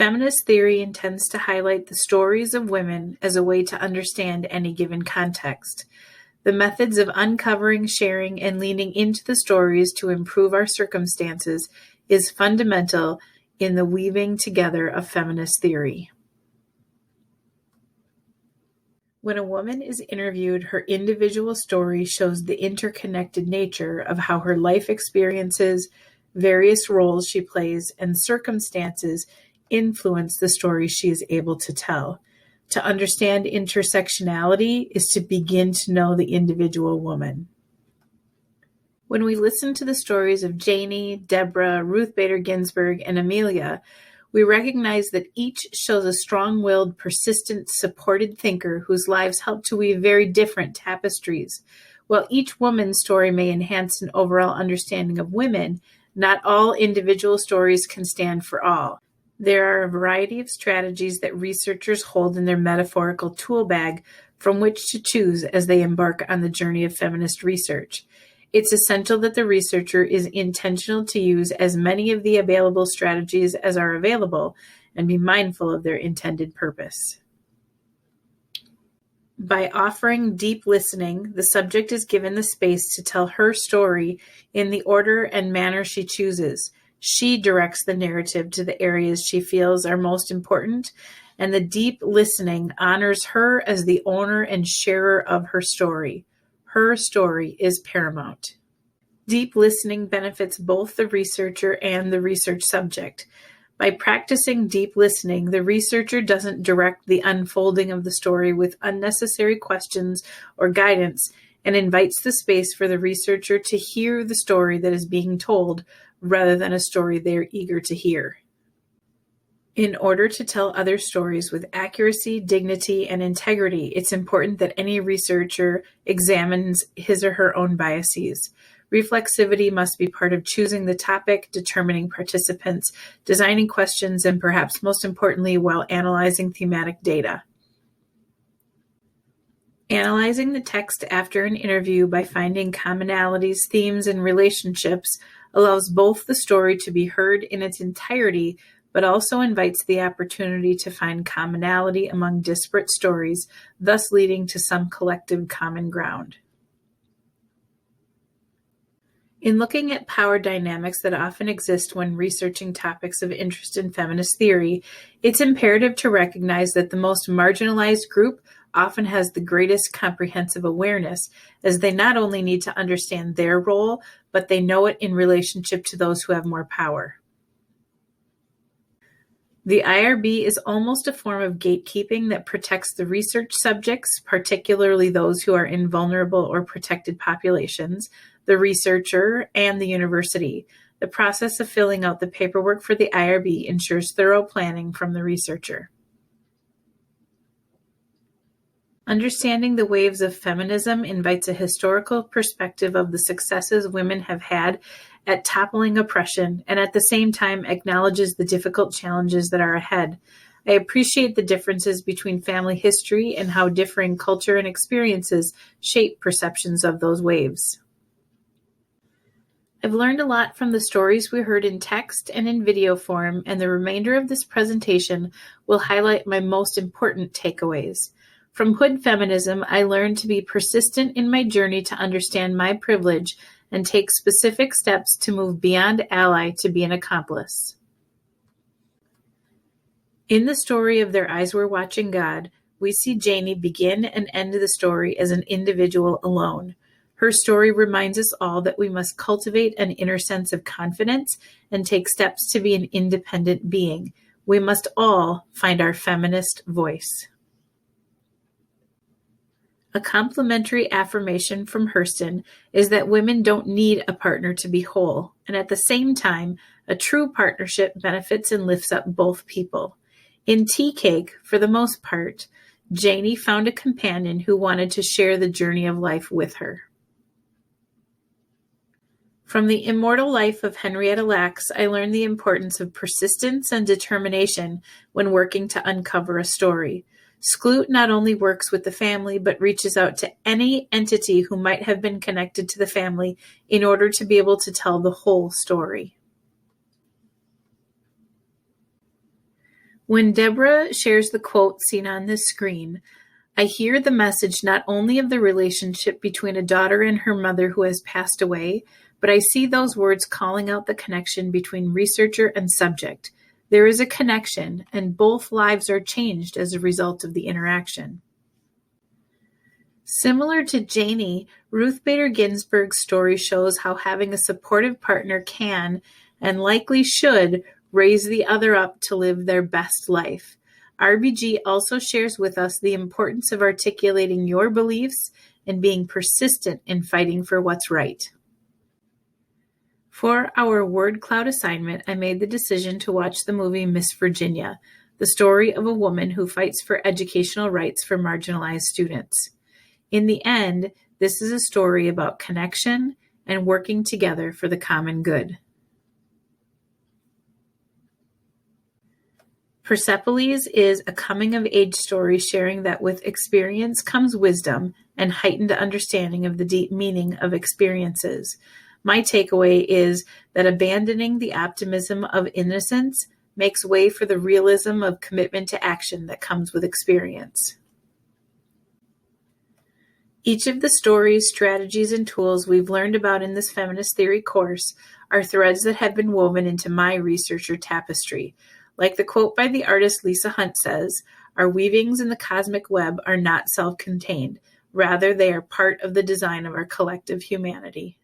Feminist theory intends to highlight the stories of women as a way to understand any given context. The methods of uncovering, sharing, and leaning into the stories to improve our circumstances is fundamental in the weaving together of feminist theory. When a woman is interviewed, her individual story shows the interconnected nature of how her life experiences, various roles she plays, and circumstances influence the story she is able to tell. To understand intersectionality is to begin to know the individual woman. When we listen to the stories of Janie, Deborah, Ruth Bader Ginsburg, and Amelia, we recognize that each shows a strong-willed, persistent, supported thinker whose lives help to weave very different tapestries. While each woman's story may enhance an overall understanding of women, not all individual stories can stand for all. There are a variety of strategies that researchers hold in their metaphorical tool bag from which to choose as they embark on the journey of feminist research. It's essential that the researcher is intentional to use as many of the available strategies as are available and be mindful of their intended purpose. By offering deep listening, the subject is given the space to tell her story in the order and manner she chooses. She directs the narrative to the areas she feels are most important, and the deep listening honors her as the owner and sharer of her story. Her story is paramount. Deep listening benefits both the researcher and the research subject. By practicing deep listening, the researcher doesn't direct the unfolding of the story with unnecessary questions or guidance and invites the space for the researcher to hear the story that is being told rather than a story they are eager to hear. In order to tell other stories with accuracy, dignity, and integrity, it's important that any researcher examines his or her own biases. Reflexivity must be part of choosing the topic, determining participants, designing questions, and perhaps most importantly, while analyzing thematic data. Analyzing the text after an interview by finding commonalities, themes, and relationships allows both the story to be heard in its entirety, but also invites the opportunity to find commonality among disparate stories, thus leading to some collective common ground. In looking at power dynamics that often exist when researching topics of interest in feminist theory, it's imperative to recognize that the most marginalized group often has the greatest comprehensive awareness, as they not only need to understand their role, but they know it in relationship to those who have more power. The IRB is almost a form of gatekeeping that protects the research subjects, particularly those who are in vulnerable or protected populations, the researcher, and the university. The process of filling out the paperwork for the IRB ensures thorough planning from the researcher. Understanding the waves of feminism invites a historical perspective of the successes women have had at toppling oppression, and at the same time acknowledges the difficult challenges that are ahead. I appreciate the differences between family history and how differing culture and experiences shape perceptions of those waves. I've learned a lot from the stories we heard in text and in video form, and the remainder of this presentation will highlight my most important takeaways. From Hood Feminism, I learned to be persistent in my journey to understand my privilege and take specific steps to move beyond ally to be an accomplice. In the story of Their Eyes Were Watching God, we see Janie begin and end the story as an individual alone. Her story reminds us all that we must cultivate an inner sense of confidence and take steps to be an independent being. We must all find our feminist voice. A complementary affirmation from Hurston is that women don't need a partner to be whole, and at the same time, a true partnership benefits and lifts up both people. In Tea Cake, for the most part, Janie found a companion who wanted to share the journey of life with her. From the immortal life of Henrietta Lacks, I learned the importance of persistence and determination when working to uncover a story. Skloot not only works with the family, but reaches out to any entity who might have been connected to the family in order to be able to tell the whole story. When Deborah shares the quote seen on this screen, I hear the message not only of the relationship between a daughter and her mother who has passed away, but I see those words calling out the connection between researcher and subject. There is a connection, and both lives are changed as a result of the interaction. Similar to Janie, Ruth Bader Ginsburg's story shows how having a supportive partner can, and likely should, raise the other up to live their best life. RBG also shares with us the importance of articulating your beliefs and being persistent in fighting for what's right. For our word cloud assignment, I made the decision to watch the movie Miss Virginia, the story of a woman who fights for educational rights for marginalized students. In the end, this is a story about connection and working together for the common good. Persepolis is a coming-of-age story sharing that with experience comes wisdom and heightened understanding of the deep meaning of experiences. My takeaway is that abandoning the optimism of innocence makes way for the realism of commitment to action that comes with experience. Each of the stories, strategies, and tools we've learned about in this feminist theory course are threads that have been woven into my researcher tapestry. Like the quote by the artist Lisa Hunt says, our weavings in the cosmic web are not self-contained. Rather, they are part of the design of our collective humanity.